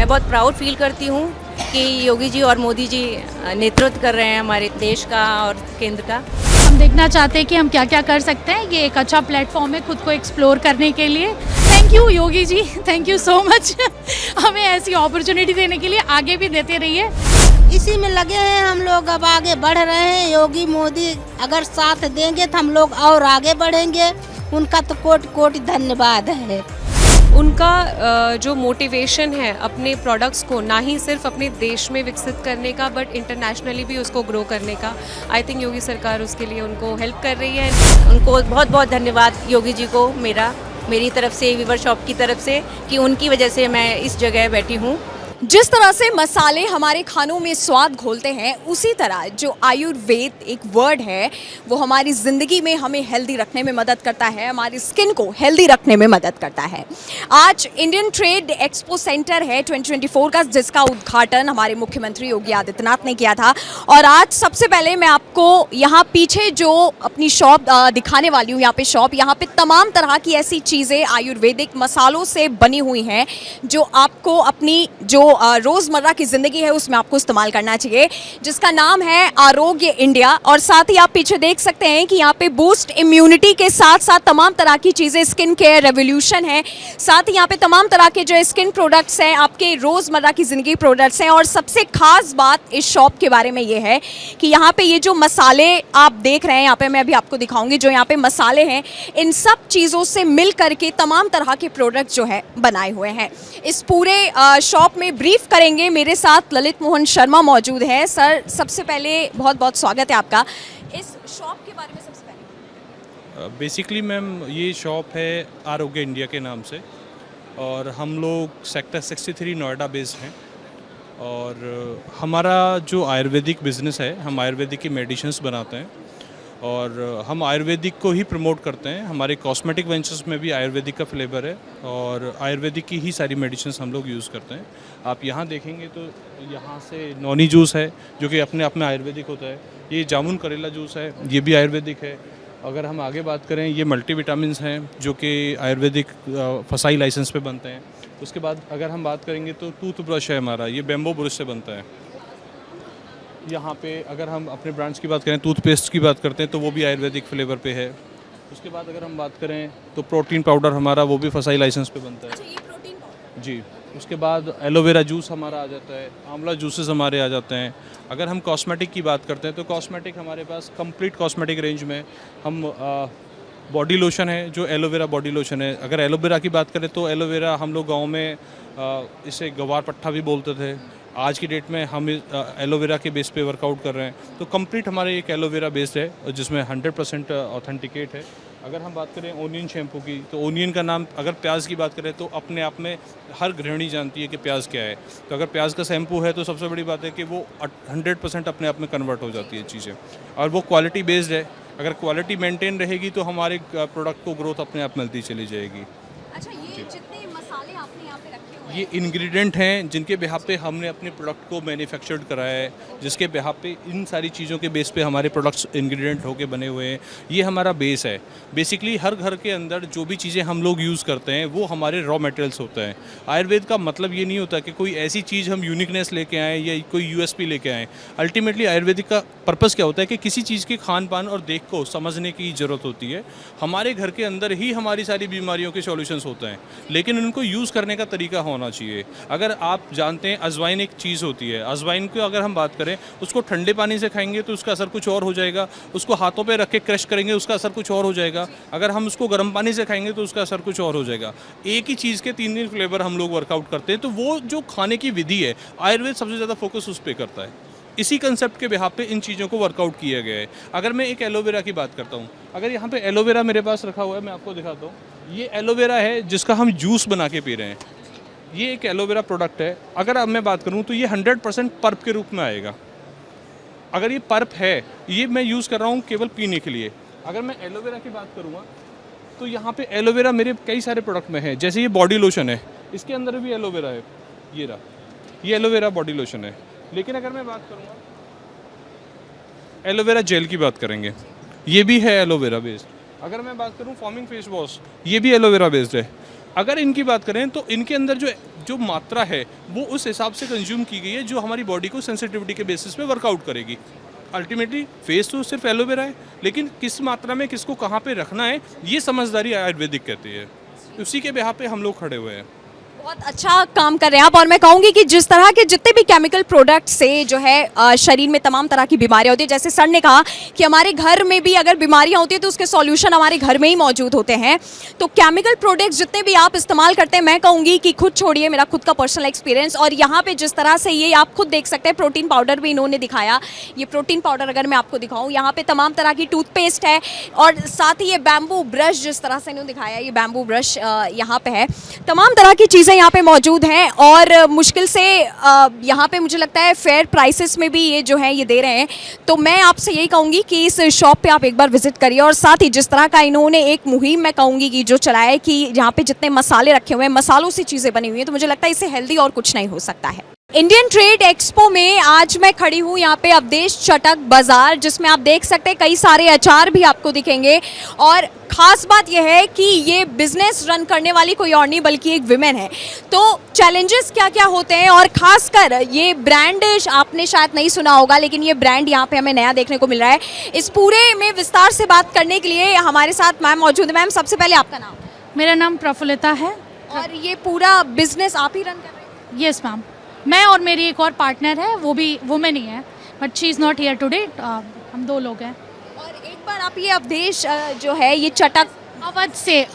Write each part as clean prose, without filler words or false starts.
मैं बहुत proud feel करती हूँ कि योगी जी और मोदी जी नेतृत्व कर रहे हैं हमारे देश का और केंद्र का। हम देखना चाहते हैं कि हम क्या क्या कर सकते हैं। ये एक अच्छा प्लेटफॉर्म है खुद को एक्सप्लोर करने के लिए। Thank you Yogi ji, thank you so much हमें ऐसी अपॉर्चुनिटी देने के लिए। आगे भी देते रहिए। इसी में लगे हैं हम लोग, अब आगे बढ़ रहे हैं। योगी मोदी अगर साथ देंगे तो हम लोग और आगे बढ़ेंगे। उनका तो कोटि कोटि धन्यवाद है। उनका जो मोटिवेशन है अपने प्रोडक्ट्स को ना ही सिर्फ अपने देश में विकसित करने का बट इंटरनेशनली भी उसको ग्रो करने का, आई थिंक योगी सरकार उसके लिए उनको हेल्प कर रही है। उनको बहुत बहुत धन्यवाद योगी जी को मेरी तरफ से, वीवर शॉप की तरफ से, कि उनकी वजह से मैं इस जगह बैठी हूँ। जिस तरह से मसाले हमारे खानों में स्वाद घोलते हैं, उसी तरह जो आयुर्वेद एक वर्ड है वो हमारी ज़िंदगी में हमें हेल्दी रखने में मदद करता है, हमारी स्किन को हेल्दी रखने में मदद करता है। आज इंडियन ट्रेड एक्सपो सेंटर है 2024 का, जिसका उद्घाटन हमारे मुख्यमंत्री योगी आदित्यनाथ ने किया था। और आज सबसे पहले मैं आपको यहाँ पीछे जो अपनी शॉप दिखाने वाली हूँ, यहाँ पे शॉप, यहाँ पे तमाम तरह की ऐसी चीज़ें आयुर्वेदिक मसालों से बनी हुई हैं जो आपको अपनी जो रोज़मर्रा की ज़िंदगी है उसमें आपको इस्तेमाल करना चाहिए, जिसका नाम है आरोग्य इंडिया। और साथ ही आप पीछे देख सकते हैं कि यहाँ पे बूस्ट इम्यूनिटी के साथ साथ तमाम तरह की चीज़ें, स्किन केयर रेवोल्यूशन है, साथ ही यहाँ पे तमाम तरह के जो स्किन प्रोडक्ट्स हैं, आपके रोज़मर्रा की ज़िंदगी प्रोडक्ट्स हैं। और सबसे ख़ास बात इस शॉप के बारे में ये है कि यहाँ पे ये जो मसाले आप देख रहे हैं, यहाँ पे मैं अभी आपको दिखाऊंगी जो यहाँ पे मसाले हैं, इन सब चीज़ों से मिल करके तमाम तरह के प्रोडक्ट जो है बनाए हुए हैं। इस पूरे शॉप में ब्रीफ करेंगे, मेरे साथ ललित मोहन शर्मा मौजूद हैं। सर, सबसे पहले बहुत बहुत स्वागत है आपका। इस शॉप के बारे में सबसे पहले बेसिकली मैम ये शॉप है आरोग्य इंडिया के नाम से, और हम लोग सेक्टर 63 नोएडा बेस्ड हैं। और हमारा जो आयुर्वेदिक बिज़नेस है, हम आयुर्वेदिक की मेडिसिन्स बनाते हैं और हम आयुर्वेदिक को ही प्रमोट करते हैं। हमारे कॉस्मेटिक वेंचर्स में भी आयुर्वेदिक का फ्लेवर है और आयुर्वेदिक की ही सारी मेडिसिन्स हम लोग यूज़ करते हैं। आप यहाँ देखेंगे तो यहाँ से नौनी जूस है जो कि अपने आप में आयुर्वेदिक होता है। ये जामुन करेला जूस है, ये भी आयुर्वेदिक है। अगर हम आगे बात करें, ये मल्टीविटामिन्स हैं जो कि आयुर्वेदिक फसाई लाइसेंस पे बनते हैं। उसके बाद अगर हम बात करेंगे तो टूथब्रश है हमारा, ये बेम्बो ब्रश से बनता है। यहाँ पे अगर हम अपने ब्रांड्स की बात करें, टूथपेस्ट की बात करते हैं तो वो भी आयुर्वेदिक फ्लेवर पे है। उसके बाद अगर हम बात करें तो प्रोटीन पाउडर हमारा, वो भी फसाई लाइसेंस पे बनता है। अच्छा, ये प्रोटीन पाउडर जी। उसके बाद एलोवेरा जूस हमारा आ जाता है, आंवला जूसेस हमारे आ जाते हैं। अगर हम कॉस्मेटिक की बात करते हैं तो कॉस्मेटिक हमारे पास कंप्लीट कॉस्मेटिक रेंज में हम बॉडी लोशन है जो एलोवेरा बॉडी लोशन है। अगर एलोवेरा की बात करें तो एलोवेरा हम लोग गाँव में इसे गवार पट्टा भी बोलते थे। आज की डेट में हम एलोवेरा के बेस पे वर्कआउट कर रहे हैं। तो कंप्लीट हमारे एक एलोवेरा बेस्ड है जिसमें 100% ऑथेंटिकेट है। अगर हम बात करें ओनियन शैम्पू की, तो ओनियन का नाम, अगर प्याज की बात करें तो अपने आप में हर गृहिणी जानती है कि प्याज क्या है। तो अगर प्याज का शैम्पू है तो सबसे बड़ी बात है कि वो 100% अपने आप में कन्वर्ट हो जाती है चीज़ें, और वो क्वालिटी बेस्ड है। अगर क्वालिटी मेंटेन रहेगी तो हमारे प्रोडक्ट को ग्रोथ अपने आप मिलती चली जाएगी। अच्छा, ये जितने मसाले आपने यहाँ पे रखे हुए हैं, ये इंग्रेडिएंट हैं जिनके बिहाफ पे हमने अपने प्रोडक्ट को मैन्युफैक्चर्ड कराया है, जिसके बिहाफ पे इन सारी चीज़ों के बेस पे हमारे प्रोडक्ट्स इंग्रेडिएंट होके बने हुए हैं। ये हमारा बेस है। बेसिकली हर घर के अंदर जो भी चीज़ें हम लोग यूज़ करते हैं वो हमारे रॉ मटेरियल्स होते हैं। आयुर्वेद का मतलब ये नहीं होता कि कोई ऐसी चीज़ हम यूनिकनेस लेके आएँ या कोई यूएसपी लेके आएँ। अल्टीमेटली आयुर्वेदिक का पर्पज़ क्या होता है कि किसी चीज़ के खान पान और देख को समझने की ज़रूरत होती है। हमारे घर के अंदर ही हमारी सारी बीमारियों के सॉल्यूशंस होते हैं, लेकिन उनको यूज़ करने का तरीका होना चाहिए। अगर आप जानते हैं अजवाइन एक चीज़ होती है, अजवाइन को अगर हम बात करें, उसको ठंडे पानी से खाएंगे तो उसका असर कुछ और हो जाएगा, उसको हाथों पे रख के क्रश करेंगे उसका असर कुछ और हो जाएगा, अगर हम उसको गर्म पानी से खाएंगे तो उसका असर कुछ और हो जाएगा। एक ही चीज़ के 3 फ्लेवर हम लोग वर्कआउट करते हैं। तो वो जो खाने की विधि है, आयुर्वेद सबसे ज़्यादा फोकस उस पर करता है। इसी कंसेप्ट के बिहाफ पे इन चीज़ों को वर्कआउट किया गया है। अगर मैं एक एलोवेरा की बात करता हूँ, अगर यहाँ पे एलोवेरा मेरे पास रखा हुआ है, मैं आपको दिखाता हूँ। ये एलोवेरा है जिसका हम जूस बना के पी रहे हैं। ये एक एलोवेरा प्रोडक्ट है। अगर अब मैं बात करूँ तो ये 100% पर्प के रूप में आएगा। अगर ये पर्प है, ये मैं यूज़ कर रहा हूँ केवल पीने के लिए। अगर मैं एलोवेरा की बात करूँगा तो यहाँ पे एलोवेरा मेरे कई सारे प्रोडक्ट में है। जैसे ये बॉडी लोशन है, इसके अंदर भी एलोवेरा है, ये रहा, ये एलोवेरा बॉडी लोशन है। लेकिन अगर मैं बात करूँगा एलोवेरा जेल की बात करेंगे, ये भी है एलोवेरा बेस्ड। अगर मैं बात करूँ फॉर्मिंग फेस वॉश, ये भी एलोवेरा बेस्ड है। अगर इनकी बात करें तो इनके अंदर जो जो मात्रा है वो उस हिसाब से कंज्यूम की गई है जो हमारी बॉडी को सेंसिटिविटी के बेसिस पे वर्कआउट करेगी। अल्टीमेटली फेस तो सिर्फ एलोवेरा है, लेकिन किस मात्रा में किसको कहाँ पे रखना है ये समझदारी आयुर्वेदिक कहती है। उसी के बिहाफ पे हम लोग खड़े हुए हैं। बहुत अच्छा काम कर रहे हैं आप। और मैं कहूँगी कि जिस तरह के जितने भी केमिकल प्रोडक्ट से जो है शरीर में तमाम तरह की बीमारियां होती है, जैसे सर ने कहा कि हमारे घर में भी अगर बीमारियां होती है तो उसके सॉल्यूशन हमारे घर में ही मौजूद होते हैं। तो केमिकल प्रोडक्ट्स जितने भी आप इस्तेमाल करते हैं, मैं कहूँगी कि खुद छोड़िए, मेरा खुद का पर्सनल एक्सपीरियंस, और यहाँ पे जिस तरह से ये आप खुद देख सकते हैं, प्रोटीन पाउडर भी इन्होंने दिखाया। ये प्रोटीन पाउडर अगर मैं आपको दिखाऊँ, यहाँ पे तमाम तरह की टूथपेस्ट है और साथ ही ये बैम्बू ब्रश जिस तरह से इन्होंने दिखाया, ये बैम्बू ब्रश यहाँ पे है। तमाम तरह की चीज़ें यहाँ पे मौजूद हैं और मुश्किल से यहाँ पे मुझे लगता है फेयर प्राइसेस में भी ये जो है ये दे रहे हैं। तो मैं आपसे यही कहूँगी कि इस शॉप पे आप एक बार विजिट करिए। और साथ ही जिस तरह का इन्होंने एक मुहिम मैं कहूँगी कि जो चलाया है कि यहाँ पे जितने मसाले रखे हुए हैं, मसालों से चीज़ें बनी हुई हैं, तो मुझे लगता है इससे हेल्दी और कुछ नहीं हो सकता है। इंडियन ट्रेड एक्सपो में आज मैं खड़ी हूँ यहाँ पे अवधेश चटक बाजार, जिसमें आप देख सकते हैं कई सारे अचार भी आपको दिखेंगे। और ख़ास बात यह है कि ये बिजनेस रन करने वाली कोई और नहीं बल्कि एक विमेन है। तो चैलेंजेस क्या क्या होते हैं, और ख़ासकर ये ब्रांड आपने शायद नहीं सुना होगा, लेकिन ये ब्रांड यहाँ पे हमें नया देखने को मिल रहा है। इस पूरे में विस्तार से बात करने के लिए हमारे साथ मैम मौजूद है। मैम, सबसे पहले आपका नाम? मेरा नाम प्रफुल्लिता है। और ये पूरा बिजनेस आप ही रन कर रहे हैं? यस मैम, मैं और मेरी एक और पार्टनर है, वो भी वुमेन ही है, but she is not here today. हम दो लोग हैं। और एक बार आप ये अवधेश जो है ये चटक अवध से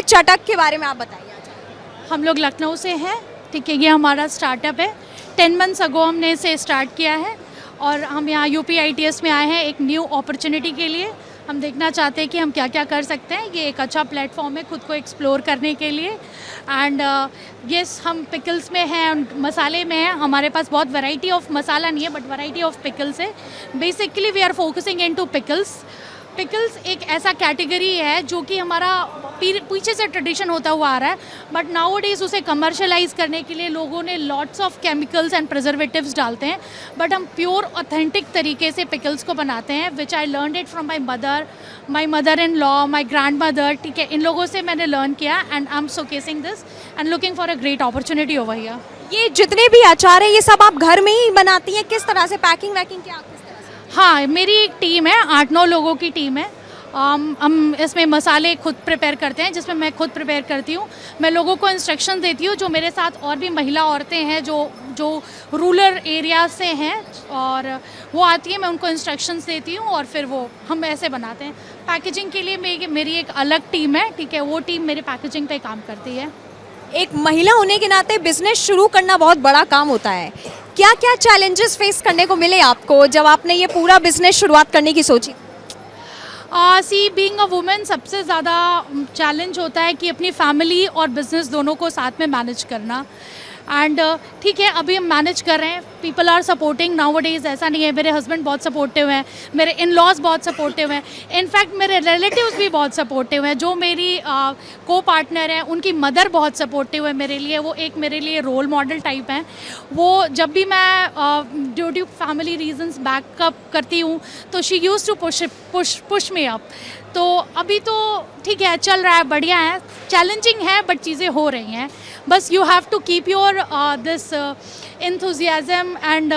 चटक के बारे में आप बताइए। हम लोग लखनऊ से हैं, ठीक है। ये हमारा स्टार्टअप है। 10 मंथ्स अगो हमने इसे स्टार्ट किया है और हम यहाँ UPITS में आए हैं एक न्यू अपॉर्चुनिटी के लिए। हम देखना चाहते हैं कि हम क्या क्या कर सकते हैं। ये एक अच्छा प्लेटफॉर्म है खुद को एक्सप्लोर करने के लिए। एंड यस, हम पिकल्स में हैं, मसाले में हैं। हमारे पास बहुत वैरायटी ऑफ मसाला नहीं है, बट वैरायटी ऑफ पिकल्स है। Basically we are focusing into pickles. Pickles एक ऐसा कैटेगरी है जो कि हमारा पीछे से ट्रेडिशन होता हुआ आ रहा है, बट नाउ डेज उसे कमर्शलाइज करने के लिए लोगों ने lots of chemicals and preservatives डालते हैं, बट हम प्योर ऑथेंटिक तरीके से पिकल्स को बनाते हैं, which I learn it from my mother in law, my grandmother, ठीक है। इन लोगों से मैंने लर्न किया and I am showcasing this and looking for a great opportunity over here. ये जितने भी अचार है ये सब आप घर में ही बनाती हैं? किस तरह से पैकिंग वैकिंग क्या? हाँ, मेरी एक टीम है, 8-9 लोगों की टीम है। हम इसमें मसाले खुद प्रिपेयर करते हैं, जिसमें मैं खुद प्रिपेयर करती हूँ। मैं लोगों को इंस्ट्रक्शन देती हूँ, जो मेरे साथ और भी महिला औरतें हैं जो रूरल एरिया से हैं, और वो आती है, मैं उनको इंस्ट्रक्शंस देती हूँ और फिर वो हम ऐसे बनाते हैं। पैकेजिंग के लिए मेरी एक अलग टीम है, ठीक है। वो टीम मेरे पैकेजिंग पे काम करती है। एक महिला होने के नाते बिजनेस शुरू करना बहुत बड़ा काम होता है। क्या क्या चैलेंजेस फेस करने को मिले आपको जब आपने ये पूरा बिजनेस शुरुआत करने की सोची? सी बीइंग अ वुमेन सबसे ज़्यादा चैलेंज होता है कि अपनी फैमिली और बिजनेस दोनों को साथ में मैनेज करना। एंड ठीक है, अभी हम मैनेज कर रहे हैं। People are supporting nowadays. ऐसा नहीं है, मेरे हस्बैंड बहुत सपोर्टिव हैं, मेरे इन लॉज बहुत सपोर्टिव हैं, इनफैक्ट मेरे रिलेटिव्स भी बहुत सपोर्टिव हैं। जो मेरी को पार्टनर हैं उनकी मदर बहुत सपोर्टिव है मेरे लिए। वो एक मेरे लिए रोल मॉडल टाइप हैं। वो जब भी मैं due to family reasons backup करती हूँ तो she use to push me up. तो अभी तो ठीक है, चल रहा है, बढ़िया है। चैलेंजिंग है बट चीज़ें हो रही हैं। बस you have to keep your this enthusiasm and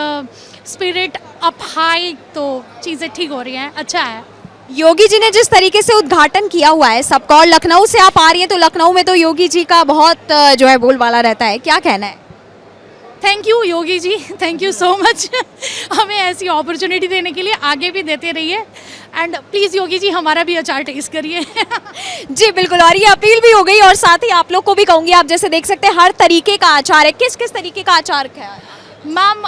spirit up high, तो चीज़ें ठीक हो रही हैं, अच्छा है। योगी जी ने जिस तरीके से उद्घाटन किया हुआ है सबका, और लखनऊ से आप आ रही हैं तो लखनऊ में तो योगी जी का बहुत जो है बोलबाला रहता है, क्या कहना है? Thank you Yogi ji, thank you so much. हमें ऐसी अपॉर्चुनिटी देने के लिए आगे भी देते रहिए, एंड प्लीज़ योगी जी हमारा भी अचार टेस्ट करिए। जी बिल्कुल, और ये अपील भी हो गई। और साथ ही आप लोग को भी कहूँगी, आप जैसे देख सकते हैं हर तरीके का अचार है। किस किस तरीके का अचार है मैम?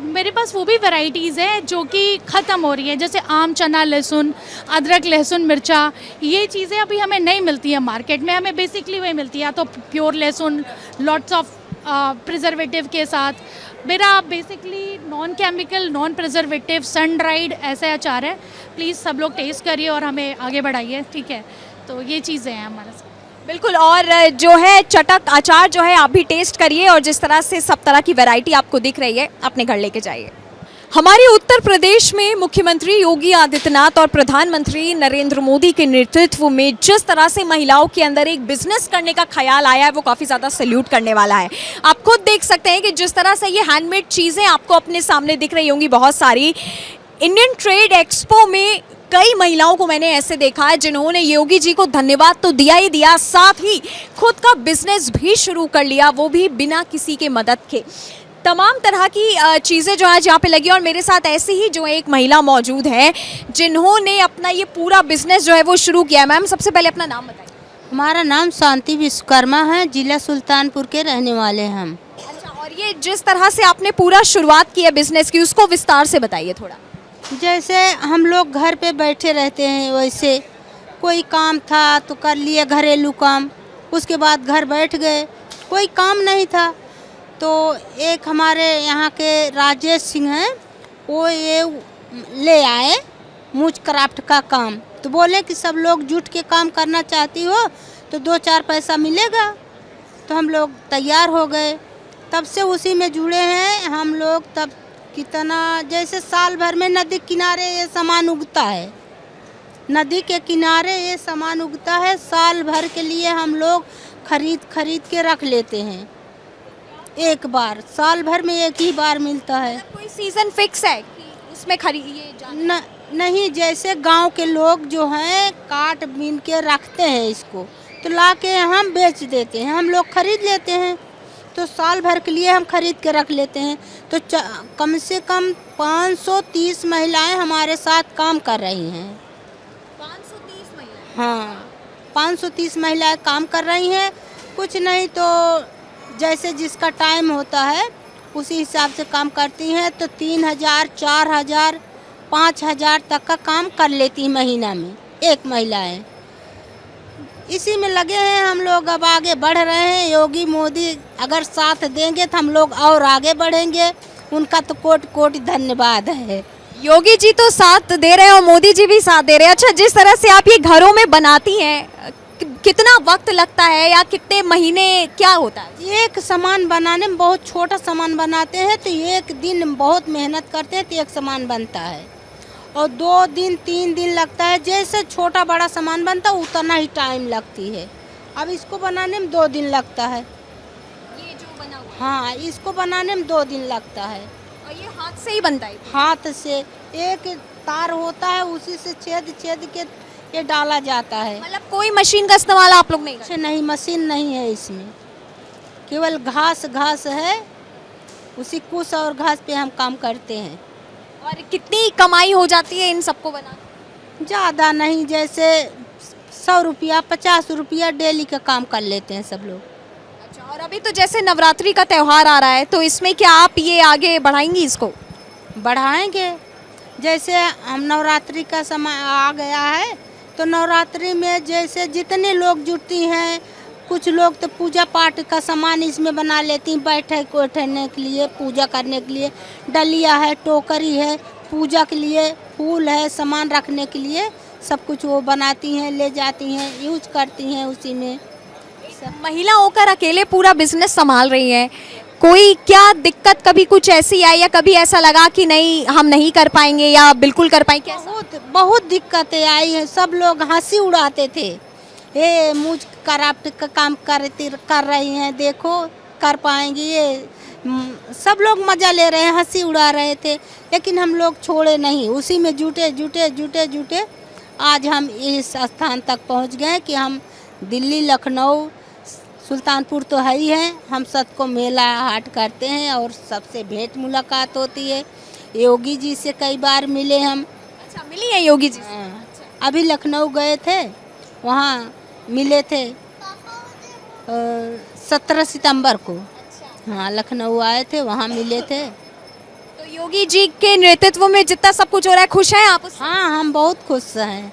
मेरे पास वो भी वैरायटीज़ हैं जो कि ख़त्म हो रही हैं, जैसे आम, चना, लहसुन, अदरक, लहसुन, मिर्चा। ये चीज़ें अभी हमें नहीं मिलती हैं मार्केट में, हमें बेसिकली वही मिलती है, या तो प्योर लहसुन लॉट्स ऑफ प्रिजर्वेटिव के साथ। मेरा basically non chemical, non preservative, sun dried ऐसे अचार है। प्लीज़ सब लोग टेस्ट करिए और हमें आगे बढ़ाइए, ठीक है। तो ये चीज़ें हैं हमारे साथ। बिल्कुल, और जो है चटक अचार जो है आप भी टेस्ट करिए, और जिस तरह से सब तरह की वैरायटी आपको दिख रही है अपने घर लेके जाइए। हमारे उत्तर प्रदेश में मुख्यमंत्री योगी आदित्यनाथ और प्रधानमंत्री नरेंद्र मोदी के नेतृत्व में जिस तरह से महिलाओं के अंदर एक बिजनेस करने का ख्याल आया है वो काफ़ी ज़्यादा सैल्यूट करने वाला है। आप खुद देख सकते हैं कि जिस तरह से ये हैंडमेड चीज़ें आपको अपने सामने दिख रही होंगी बहुत सारी। इंडियन ट्रेड एक्सपो में कई महिलाओं को मैंने ऐसे देखा है जिन्होंने योगी जी को धन्यवाद तो दिया ही दिया, साथ ही खुद का बिजनेस भी शुरू कर लिया, वो भी बिना किसी के मदद के। तमाम तरह की चीज़ें जो आज यहाँ पे लगी और मेरे साथ ऐसे ही जो एक महिला मौजूद है जिन्होंने अपना ये पूरा बिजनेस जो है वो शुरू किया है। मैम सबसे पहले अपना नाम बताइए। हमारा नाम शांति विश्वकर्मा है, जिला सुल्तानपुर के रहने वाले हैं हम। अच्छा, और ये जिस तरह से आपने पूरा शुरुआत की है बिजनेस की उसको विस्तार से बताइए थोड़ा। जैसे हम लोग घर पे बैठे रहते हैं, वैसे कोई काम था तो कर लिए घरेलू काम, उसके बाद घर बैठ गए, कोई काम नहीं था तो एक हमारे यहाँ के राजेश सिंह हैं, वो ये ले आए मूच क्राफ्ट का काम, तो बोले कि सब लोग जुट के काम करना चाहती हो तो 2-4 पैसा मिलेगा, तो हम लोग तैयार हो गए। तब से उसी में जुड़े हैं हम लोग। तब कितना जैसे साल भर में नदी किनारे ये सामान उगता है, नदी के किनारे ये सामान उगता है, साल भर के लिए हम लोग खरीद के रख लेते हैं। एक बार साल भर में एक ही बार मिलता है। कोई सीजन फिक्स है कि उसमें खरीदिए? नहीं, जैसे गांव के लोग जो हैं काट बीन के रखते हैं इसको, तो ला के हम बेच देते हैं, हम लोग खरीद लेते हैं, तो साल भर के लिए हम खरीद के रख लेते हैं। तो कम से कम 530 महिलाएं हमारे साथ काम कर रही हैं। 530 महिलाएं? हाँ, 530 महिलाएं काम कर रही हैं। कुछ नहीं तो जैसे जिसका टाइम होता है उसी हिसाब से काम करती हैं, तो 3000, 4000, 5000 तक का काम कर लेती है महीना में एक महिलाएं। इसी में लगे हैं हम लोग, अब आगे बढ़ रहे हैं। योगी मोदी अगर साथ देंगे तो हम लोग और आगे बढ़ेंगे, उनका तो कोटि कोटि धन्यवाद है। योगी जी तो साथ दे रहे हैं और मोदी जी भी साथ दे रहे हैं। अच्छा, जिस तरह से आप ये घरों में बनाती हैं कितना वक्त लगता है या कितने महीने क्या होता है? एक सामान बनाने में बहुत छोटा सामान बनाते हैं तो एक दिन बहुत मेहनत करते हैं तो एक सामान बनता है, और 2 दिन 3 दिन लगता है। जैसे छोटा बड़ा सामान बनता है उतना ही टाइम लगती है। अब इसको बनाने में 2 दिन लगता है। ये जो बना हुआ? हाँ, इसको बनाने में 2 दिन लगता है। और ये हाथ से ही बनता है? हाथ से एक तार होता है, उसी से छेद के ये डाला जाता है। मतलब कोई मशीन का इस्तेमाल आप लोग नहीं करते? नहीं, मशीन नहीं है इसमें, केवल घास है, उसी कुश और घास पे हम काम करते हैं। और कितनी कमाई हो जाती है इन सबको बनाने? ज़्यादा नहीं, जैसे 100 रुपया 50 रुपया डेली का काम कर लेते हैं सब लोग। अच्छा, और अभी तो जैसे नवरात्रि का त्यौहार आ रहा है तो इसमें क्या आप ये आगे बढ़ाएंगी इसको? बढ़ाएंगे। जैसे हम नवरात्रि का समय आ गया है तो नवरात्रि में जैसे जितने लोग जुटती हैं, कुछ लोग तो पूजा पाठ का सामान इसमें बना लेती हैं, बैठने के लिए, पूजा करने के लिए। डलिया है, टोकरी है, पूजा के लिए फूल है, सामान रखने के लिए सब कुछ वो बनाती हैं, ले जाती हैं, यूज करती हैं उसी में। महिला होकर अकेले पूरा बिजनेस संभाल रही हैं, कोई क्या दिक्कत कभी कुछ ऐसी आई या कभी ऐसा लगा कि नहीं हम नहीं कर पाएंगे या बिल्कुल कर पाएंगे? बहुत दिक्कतें आई हैं। सब लोग हंसी उड़ाते थे, ये मुझ क्राफ्ट का काम कर रही हैं, देखो कर पाएंगी, ये सब लोग मज़ा ले रहे हैं, हंसी उड़ा रहे थे। लेकिन हम लोग छोड़े नहीं, उसी में जुटे आज हम इस स्थान तक पहुंच गए कि हम दिल्ली, लखनऊ, सुल्तानपुर तो है ही है, हम सबको मेला हाट करते हैं और सबसे भेंट मुलाकात होती है। योगी जी से कई बार मिले हम। अच्छा, मिली है योगी जी? अभी लखनऊ गए थे, वहाँ मिले थे 17 सितंबर को। हाँ, लखनऊ आए थे, वहाँ मिले थे। तो योगी जी के नेतृत्व में जितना सब कुछ हो रहा है, खुश हैं आप उससे? हाँ, हम बहुत खुश हैं,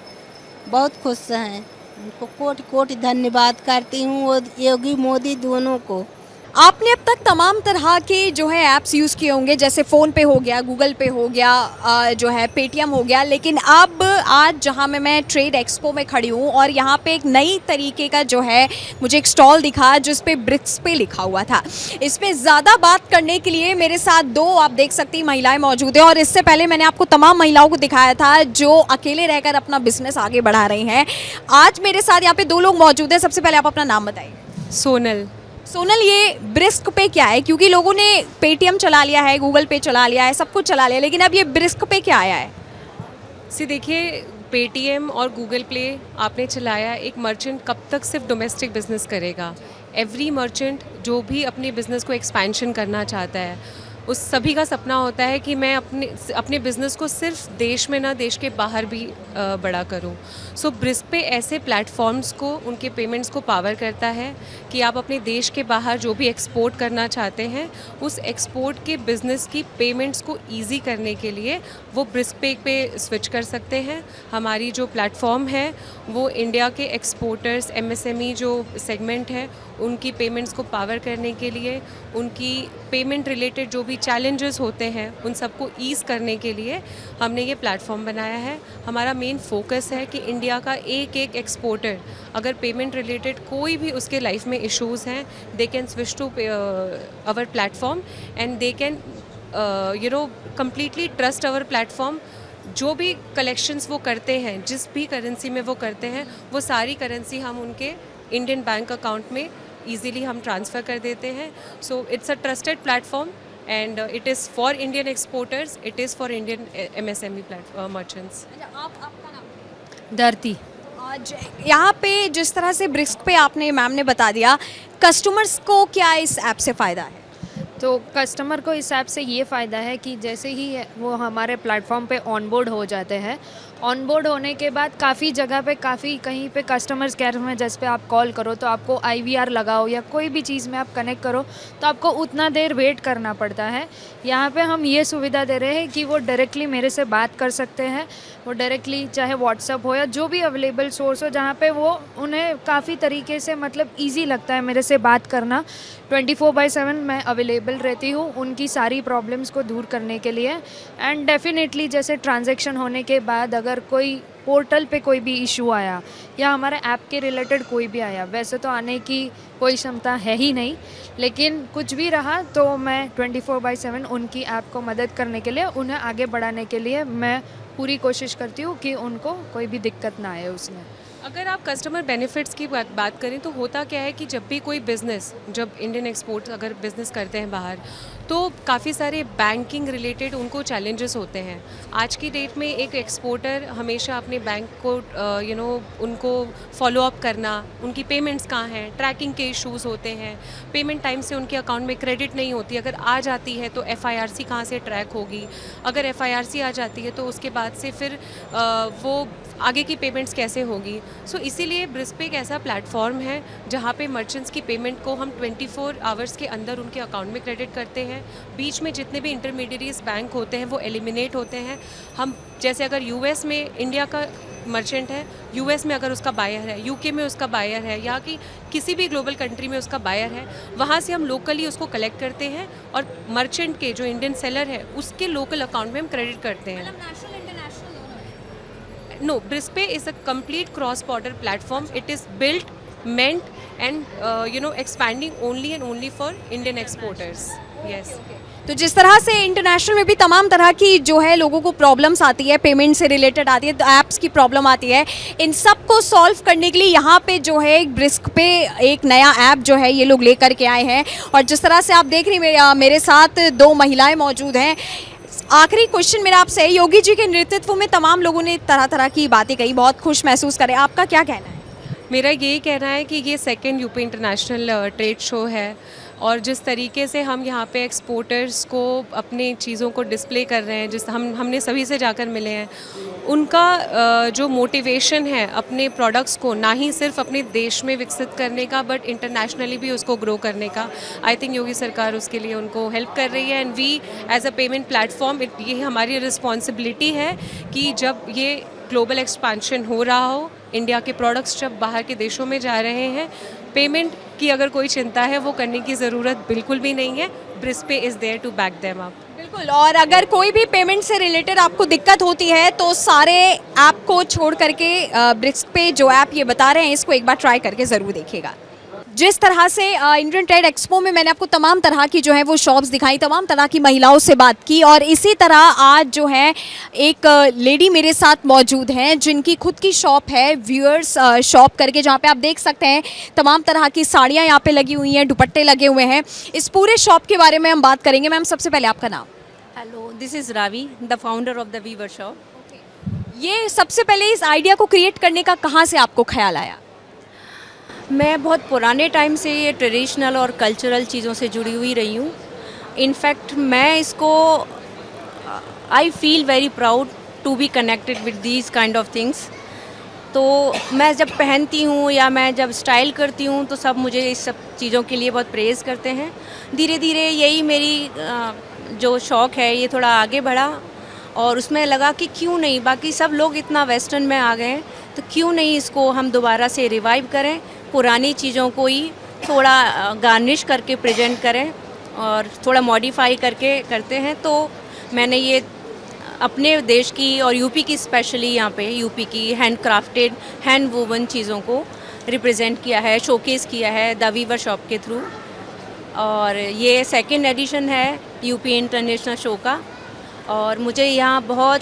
बहुत खुश हैं। उनको कोटि कोटि धन्यवाद करती हूँ, वो योगी मोदी दोनों को। आपने अब तक तमाम तरह के जो है ऐप्स यूज़ किए होंगे, जैसे फ़ोन पे हो गया, गूगल पे हो गया, जो है पेटीएम हो गया, लेकिन अब आज जहां मैं ट्रेड एक्सपो में खड़ी हूं और यहां पे एक नई तरीके का जो है मुझे एक स्टॉल दिखा जिस पे ब्रिक्स पे लिखा हुआ था। इस पे ज़्यादा बात करने के लिए मेरे साथ दो आप देख सकती हैं महिलाएं मौजूद हैं, और इससे पहले मैंने आपको तमाम महिलाओं को दिखाया था जो अकेले रहकर अपना बिजनेस आगे बढ़ा रही हैं। आज मेरे साथ यहाँ पे दो लोग मौजूद हैं। सबसे पहले आप अपना नाम बताइए। सोनल। सोनल, ये ब्रिस्क पे क्या है? क्योंकि लोगों ने पेटीएम चला लिया है, गूगल पे चला लिया है, सब कुछ चला लिया, लेकिन अब ये ब्रिस्क पे क्या आया है? देखिए, पेटीएम और गूगल पे आपने चलाया, एक मर्चेंट कब तक सिर्फ डोमेस्टिक बिजनेस करेगा? एवरी मर्चेंट जो भी अपने बिज़नेस को एक्सपेंशन करना चाहता है, उस सभी का सपना होता है कि मैं अपने बिज़नेस को सिर्फ देश में ना, देश के बाहर भी बड़ा करूं। सो ब्रिस्क पे ऐसे प्लेटफॉर्म्स को, उनके पेमेंट्स को पावर करता है कि आप अपने देश के बाहर जो भी एक्सपोर्ट करना चाहते हैं, उस एक्सपोर्ट के बिज़नेस की पेमेंट्स को ईजी करने के लिए वो ब्रिस्क पे स्विच कर सकते हैं। हमारी जो प्लेटफॉर्म है वो इंडिया के एक्सपोर्टर्स, एमएसएमई जो सेगमेंट है, उनकी पेमेंट्स को पावर करने के लिए, उनकी पेमेंट रिलेटेड जो भी चैलेंजेस होते हैं उन सबको ईज़ करने के लिए हमने ये प्लेटफॉर्म बनाया है। हमारा मेन फोकस है कि इंडिया का एक एक एक्सपोर्टर अगर पेमेंट रिलेटेड कोई भी उसके लाइफ में इश्यूज़ हैं, they can switch to our platform and they can completely trust our platform. जो भी कलेक्शंस वो करते हैं, जिस भी करेंसी में वो करते हैं, वो सारी करेंसी हम उनके इंडियन बैंक अकाउंट में ईजीली हम ट्रांसफ़र कर देते हैं। So it's a trusted platform and it is for Indian exporters, it is for Indian MSME merchants. आपका नाम? धरती। आज यहाँ पे जिस तरह से ब्रिस्क पे आपने, मैम ने बता दिया, कस्टमर्स को क्या इस ऐप से फ़ायदा है? तो कस्टमर को इस ऐप से ये फ़ायदा है कि जैसे ही वो हमारे प्लेटफॉर्म पे ऑनबोर्ड हो जाते हैं, ऑनबोर्ड होने के बाद काफ़ी जगह पे, काफ़ी कहीं पे कस्टमर्स केयर में जैसे पे आप कॉल करो तो आपको IVR लगाओ या कोई भी चीज़ में आप कनेक्ट करो तो आपको उतना देर वेट करना पड़ता है। यहाँ पे हम ये सुविधा दे रहे हैं कि वो डायरेक्टली मेरे से बात कर सकते हैं। वो डायरेक्टली चाहे व्हाट्सअप हो या जो भी अवेलेबल सोर्स हो, जहाँ पे वो उन्हें काफ़ी तरीके से मतलब ईजी लगता है मेरे से बात करना। 24/7 मैं अवेलेबल रहती हूँ उनकी सारी प्रॉब्लम्स को दूर करने के लिए। एंड डेफिनेटली जैसे ट्रांजैक्शन होने के बाद अगर कोई पोर्टल पे कोई भी इशू आया या हमारे ऐप के रिलेटेड कोई भी आया, वैसे तो आने की कोई क्षमता है ही नहीं, लेकिन कुछ भी रहा तो मैं 24/7 उनकी ऐप को मदद करने के लिए, उन्हें आगे बढ़ाने के लिए मैं पूरी कोशिश करती हूँ कि उनको कोई भी दिक्कत ना आए उसमें। अगर आप कस्टमर बेनिफिट्स की बात करें तो होता क्या है कि जब भी कोई बिज़नेस, जब इंडियन एक्सपोर्ट्स अगर बिज़नेस करते हैं बाहर, तो काफ़ी सारे बैंकिंग रिलेटेड उनको चैलेंजेस होते हैं। आज की डेट में एक एक्सपोर्टर हमेशा अपने बैंक को उनको फॉलो अप करना, उनकी पेमेंट्स कहाँ हैं, ट्रैकिंग के इश्यूज़ होते हैं, पेमेंट टाइम से उनके अकाउंट में क्रेडिट नहीं होती, अगर आ जाती है तो FIRC कहाँ से ट्रैक होगी, अगर FIRC आ जाती है तो उसके बाद से फिर वो आगे की पेमेंट्स कैसे होगी। सो इसीलिए ब्रिस्क पे एक ऐसा प्लेटफॉर्म है जहाँ पे मर्चेंट्स की पेमेंट को हम 24 आवर्स के अंदर उनके अकाउंट में क्रेडिट करते हैं। बीच में जितने भी इंटरमीडिएरीज बैंक होते हैं वो एलिमिनेट होते हैं। हम जैसे अगर US में इंडिया का मर्चेंट है, US में अगर उसका बायर है, UK में उसका बायर है, या कि किसी भी ग्लोबल कंट्री में उसका बायर है, वहाँ से हम लोकली उसको कलेक्ट करते हैं और मर्चेंट के जो इंडियन सेलर है उसके लोकल अकाउंट में हम क्रेडिट करते हैं। No, BRISPay is a complete cross-border platform. It is built, meant, and expanding only and only for Indian exporters. Yes. तो जिस तरह से इंटरनेशनल में भी तमाम तरह की जो है लोगों को प्रॉब्लम्स आती है, पेमेंट से रिलेटेड आती है, ऐप्स की प्रॉब्लम आती है, इन सब को सॉल्व करने के लिए यहाँ पे जो है ब्रिस्क पे एक नया ऐप जो है ये लोग लेकर के आए हैं। और जिस तरह से आप देख रही हैं मेरे साथ दो महिलाएं मौजूद हैं। आखिरी क्वेश्चन मेरा आपसे है, योगी जी के नेतृत्व में तमाम लोगों ने तरह तरह की बातें कही, बहुत खुश महसूस करें, आपका क्या कहना है? मेरा यही कहना है कि ये second UP international trade show है और जिस तरीके से हम यहाँ पे एक्सपोर्टर्स को अपनी चीज़ों को डिस्प्ले कर रहे हैं, जिस हमने सभी से जाकर मिले हैं, उनका जो मोटिवेशन है अपने प्रोडक्ट्स को ना ही सिर्फ अपने देश में विकसित करने का बट इंटरनेशनली भी उसको ग्रो करने का, आई थिंक योगी सरकार उसके लिए उनको हेल्प कर रही है। And we as a payment platform, ये हमारी रिस्पॉन्सिबिलिटी है कि जब ये ग्लोबल एक्सपेंशन हो रहा हो, इंडिया के प्रोडक्ट्स जब बाहर के देशों में जा रहे हैं, पेमेंट की अगर कोई चिंता है वो करने की ज़रूरत बिल्कुल भी नहीं है। ब्रिस्पे is there to back them up. बिल्कुल, और अगर कोई भी पेमेंट से रिलेटेड आपको दिक्कत होती है तो सारे ऐप को छोड़ करके ब्रिस्पे जो ऐप ये बता रहे हैं इसको एक बार ट्राई करके ज़रूर देखिएगा। जिस तरह से इंडियन ट्रेड एक्सपो में मैंने आपको तमाम तरह की जो है वो शॉप्स दिखाई, तमाम तरह की महिलाओं से बात की, और इसी तरह आज जो है एक लेडी मेरे साथ मौजूद हैं जिनकी खुद की शॉप है, व्यूअर्स शॉप करके, जहाँ पे आप देख सकते हैं तमाम तरह की साड़ियाँ यहाँ पे लगी हुई हैं, दुपट्टे लगे हुए हैं। इस पूरे शॉप के बारे में हम बात करेंगे। मैम, सबसे पहले आपका नाम? Hello, this is Ravi, the founder of the Weaver Shop. ये सबसे पहले इस आइडिया को क्रिएट करने का कहाँ से आपको ख्याल आया? मैं बहुत पुराने टाइम से ये ट्रेडिशनल और कल्चरल चीज़ों से जुड़ी हुई रही हूँ। इनफैक्ट मैं इसको I feel very proud to be connected with these kind of things. तो मैं जब पहनती हूँ या मैं जब स्टाइल करती हूँ तो सब मुझे इस सब चीज़ों के लिए बहुत प्रेज़ करते हैं। धीरे धीरे यही मेरी जो शौक़ है ये थोड़ा आगे बढ़ा और उसमें लगा कि क्यों नहीं, बाकी सब लोग इतना वेस्टर्न में आ गए हैं तो क्यों नहीं इसको हम दोबारा से रिवाइव करें, पुरानी चीज़ों को ही थोड़ा गार्निश करके प्रेजेंट करें और थोड़ा मॉडिफाई करके करते हैं। तो मैंने ये अपने देश की और यूपी की, स्पेशली यहाँ पे यूपी की हैंड क्राफ्टेड, हैंड वूवन चीज़ों को रिप्रेजेंट किया है, शोकेस किया है द वीवर शॉप के थ्रू। और ये सेकंड एडिशन है यूपी इंटरनेशनल शो का और मुझे यहाँ बहुत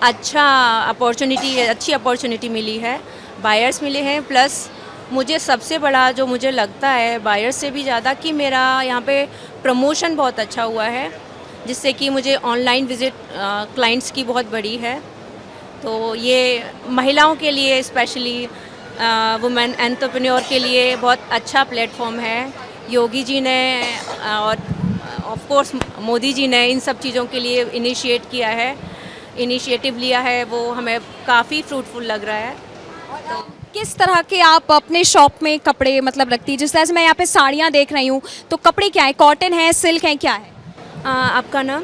अच्छी अपॉर्चुनिटी मिली है, बायर्स मिले हैं, प्लस मुझे सबसे बड़ा जो मुझे लगता है बायर्स से भी ज़्यादा कि मेरा यहाँ पे प्रमोशन बहुत अच्छा हुआ है, जिससे कि मुझे ऑनलाइन विज़िट क्लाइंट्स की बहुत बड़ी है। तो ये महिलाओं के लिए, स्पेशली वुमेन एंटरप्रेन्योर के लिए बहुत अच्छा प्लेटफॉर्म है। योगी जी ने और ऑफ कोर्स मोदी जी ने इन सब चीज़ों के लिए इनिशिएटिव लिया है, वो हमें काफ़ी फ्रूटफुल लग रहा है। तो किस तरह के आप अपने शॉप में कपड़े मतलब रखती है? जिस तरह से मैं यहाँ पे साड़ियाँ देख रही हूँ, तो कपड़े क्या है, कॉटन है, सिल्क है, क्या है? आपका नाम?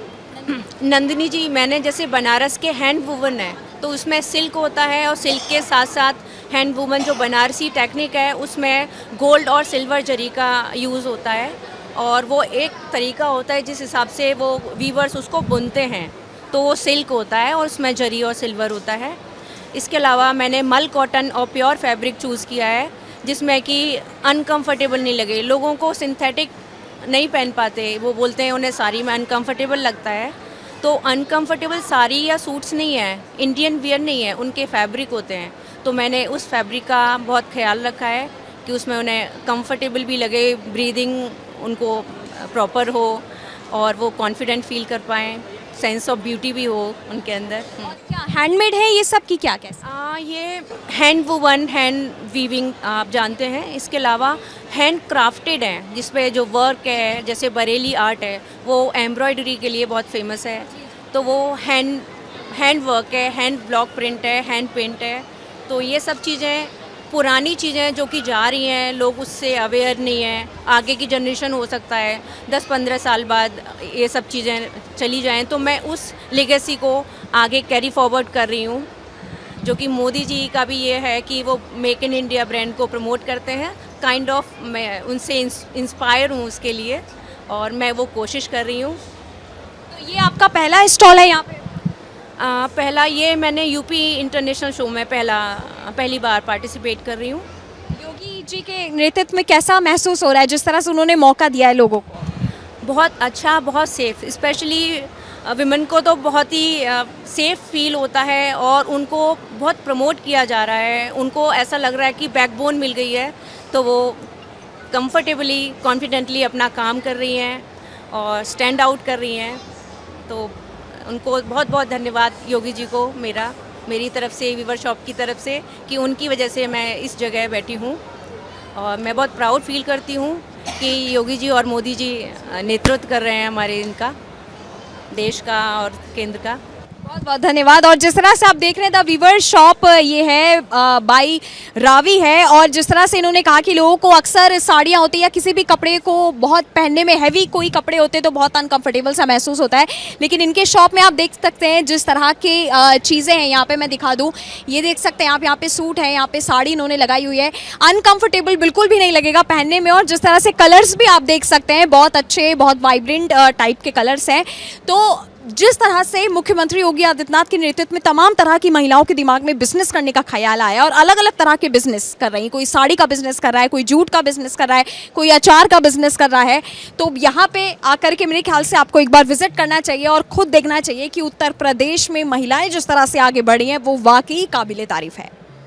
नंदिनी जी। मैंने जैसे बनारस के हैंड वूवन है तो उसमें सिल्क होता है और सिल्क के साथ साथ हैंड वूवन जो बनारसी टेक्निक है उसमें गोल्ड और सिल्वर जरी का यूज़ होता है और वो एक तरीका होता है जिस हिसाब से वो वीवर्स उसको बुनते हैं, तो वो सिल्क होता है और उसमें जरी और सिल्वर होता है। इसके अलावा मैंने मल कॉटन और प्योर फैब्रिक चूज़ किया है जिसमें कि अनकंफर्टेबल नहीं लगे। लोगों को सिंथेटिक नहीं पहन पाते, वो बोलते हैं उन्हें साड़ी में अनकंफर्टेबल लगता है। तो अनकंफर्टेबल साड़ी या सूट्स नहीं है, इंडियन वियर नहीं है, उनके फैब्रिक होते हैं। तो मैंने उस फैब्रिक का बहुत ख्याल रखा है कि उसमें उन्हें कंफर्टेबल भी लगे, ब्रीदिंग उनको प्रॉपर हो और वो कॉन्फिडेंट फील कर पाएँ, सेंस ऑफ ब्यूटी भी हो उनके अंदर। क्या हैंडमेड है ये सब की क्या कैसे? ये हैंड वूवन, हैंड वीविंग आप जानते हैं। इसके अलावा हैंड क्राफ्टेड है जिसपे जो वर्क है, जैसे बरेली आर्ट है वो एम्ब्रॉयडरी के लिए बहुत फेमस है। तो वो हैंड वर्क है, हैंड ब्लॉक प्रिंट है, हैंड पेंट है। तो ये सब चीज़ें पुरानी चीज़ें जो कि जा रही हैं, लोग उससे अवेयर नहीं हैं। आगे की जनरेशन हो सकता है 10-15 साल बाद ये सब चीज़ें चली जाएं, तो मैं उस लेगेसी को आगे कैरी फॉरवर्ड कर रही हूँ, जो कि मोदी जी का भी ये है कि वो मेक इन इंडिया ब्रांड को प्रमोट करते हैं। काइंड ऑफ मैं उनसे इंस्पायर हूँ उसके लिए और मैं वो कोशिश कर रही हूँ। तो ये आपका पहला स्टॉल है यहाँ पे? पहला ये मैंने यूपी इंटरनेशनल शो में पहली बार पार्टिसिपेट कर रही हूँ। योगी जी के नेतृत्व में कैसा महसूस हो रहा है जिस तरह से उन्होंने मौका दिया है लोगों को? बहुत अच्छा, बहुत सेफ, स्पेशली विमेन को तो बहुत ही सेफ फील होता है और उनको बहुत प्रमोट किया जा रहा है। उनको ऐसा लग रहा है कि बैकबोन मिल गई है, तो वो कंफर्टेबली, कॉन्फिडेंटली अपना काम कर रही हैं और स्टैंड आउट कर रही हैं। तो उनको बहुत बहुत धन्यवाद योगी जी को मेरी तरफ से, वीवर शॉप की तरफ से, कि उनकी वजह से मैं इस जगह बैठी हूँ और मैं बहुत प्राउड फील करती हूँ कि योगी जी और मोदी जी नेतृत्व कर रहे हैं हमारे इनका, देश का और केंद्र का। बहुत बहुत धन्यवाद। और जिस तरह से आप देख रहे हैं द वीवर शॉप, ये है बाई रावी है, और जिस तरह से इन्होंने कहा कि लोगों को अक्सर साड़ियाँ होती है या किसी भी कपड़े को बहुत पहनने में हैवी कोई कपड़े होते हैं तो बहुत अनकंफर्टेबल सा महसूस होता है, लेकिन इनके शॉप में आप देख सकते हैं जिस तरह की चीज़ें हैं यहाँ पे, मैं दिखा दूँ, ये देख सकते हैं आप, यहाँ पे सूट है, यहाँ पे साड़ी इन्होंने लगाई हुई है, अनकंफर्टेबल बिल्कुल भी नहीं लगेगा पहनने में। और जिस तरह से कलर्स भी आप देख सकते हैं, बहुत अच्छे, बहुत वाइब्रेंट टाइप के कलर्स हैं। तो जिस तरह से मुख्यमंत्री योगी आदित्यनाथ के नेतृत्व में तमाम तरह की महिलाओं के दिमाग में बिजनेस करने का ख्याल आया और अलग अलग तरह के बिजनेस कर रही हैं, कोई साड़ी का बिजनेस कर रहा है, कोई जूट का बिजनेस कर रहा है, कोई अचार का बिजनेस कर रहा है, तो यहाँ पे आकर के मेरे ख्याल से आपको एक बार विजिट करना चाहिए और खुद देखना चाहिए कि उत्तर प्रदेश में महिलाएं जिस तरह से आगे बढ़ी हैं वो वाकई काबिले तारीफ है।